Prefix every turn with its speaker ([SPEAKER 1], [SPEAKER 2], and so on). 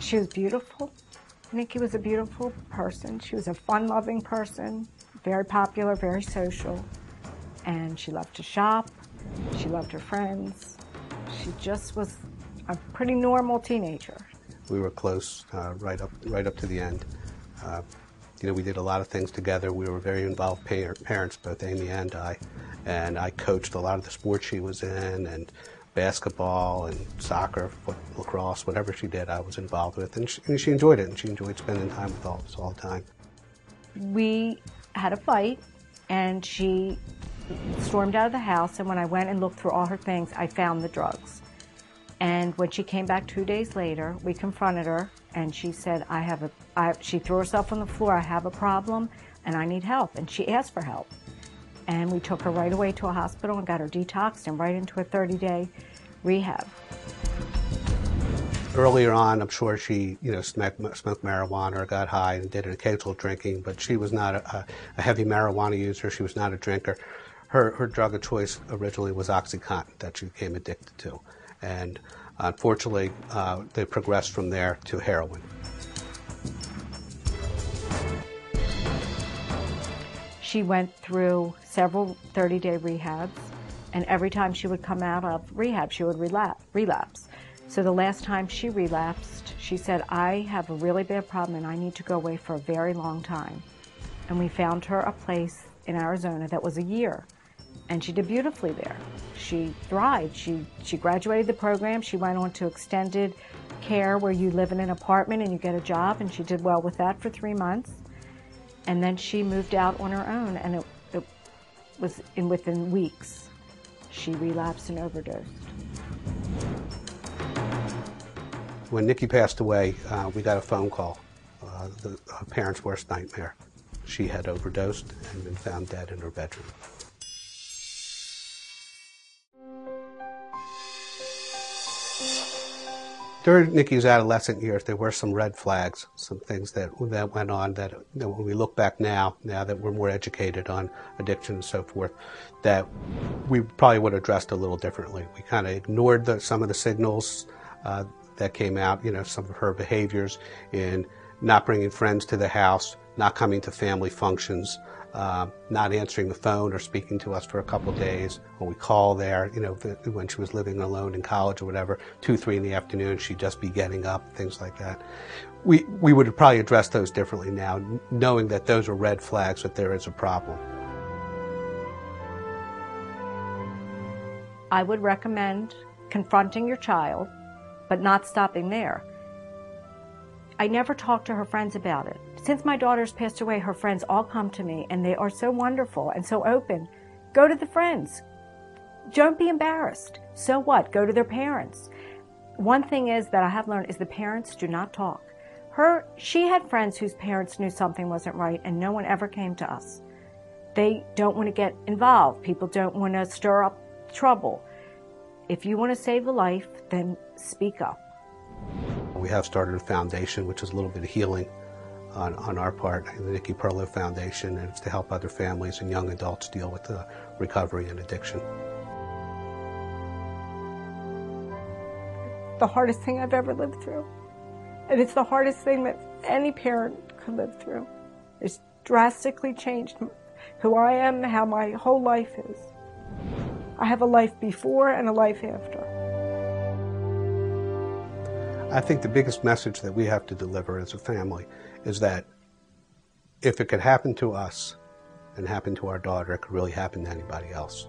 [SPEAKER 1] She was beautiful. Nikki was a beautiful person. She was a fun-loving person, very popular, very social, and she loved to shop. She loved her friends. She just was a pretty normal teenager.
[SPEAKER 2] We were close right up to the end. We did a lot of things together. We were very involved parents, both Amy and I coached a lot of the sports she was in, and basketball and soccer, lacrosse, whatever she did, I was involved with, and she enjoyed it, and she enjoyed spending time with all of us all the time.
[SPEAKER 1] We had a fight, and she stormed out of the house, and when I went and looked through all her things, I found the drugs. And when she came back 2 days later, we confronted her, and she said, she threw herself on the floor, I have a problem, and I need help, and she asked for help. And we took her right away to a hospital and got her detoxed and right into a 30-day rehab.
[SPEAKER 2] Earlier on, I'm sure she, smoked marijuana or got high and did an occasional drinking, but she was not a heavy marijuana user. She was not a drinker. Her drug of choice originally was OxyContin that she became addicted to. And unfortunately, they progressed from there to heroin.
[SPEAKER 1] She went through several 30-day rehabs, and every time she would come out of rehab, she would relapse. So the last time she relapsed, she said, I have a really bad problem and I need to go away for a very long time. And we found her a place in Arizona that was a year, and she did beautifully there. She thrived. She graduated the program. She went on to extended care where you live in an apartment and you get a job, and she did well with that for 3 months. And then she moved out on her own, and it was within weeks. She relapsed and overdosed.
[SPEAKER 2] When Nikki passed away, we got a phone call, her parents' worst nightmare. She had overdosed and been found dead in her bedroom. During Nikki's adolescent years, there were some red flags, some things that went on that when we look back now that we're more educated on addiction and so forth, that we probably would have addressed a little differently. We kind of ignored some of the signals that came out, some of her behaviors in not bringing friends to the house, not coming to family functions, not answering the phone or speaking to us for a couple of days. When we call there, when she was living alone in college or whatever, 2, 3 in the afternoon, she'd just be getting up, things like that. We would have probably addressed those differently now, knowing that those are red flags, that there is a problem.
[SPEAKER 1] I would recommend confronting your child, but not stopping there. I never talked to her friends about it. Since my daughter's passed away, her friends all come to me, and they are so wonderful and so open. Go to the friends. Don't be embarrassed. So what? Go to their parents. One thing is that I have learned is the parents do not talk. She had friends whose parents knew something wasn't right, and no one ever came to us. They don't want to get involved. People don't want to stir up trouble. If you want to save a life, then speak up.
[SPEAKER 2] We have started a foundation, which is a little bit of healing on our part, the Nikki Perlow Foundation, and it's to help other families and young adults deal with recovery and addiction.
[SPEAKER 1] The hardest thing I've ever lived through. And it's the hardest thing that any parent could live through. It's drastically changed who I am, how my whole life is. I have a life before and a life after.
[SPEAKER 2] I think the biggest message that we have to deliver as a family is that if it could happen to us and happen to our daughter, it could really happen to anybody else.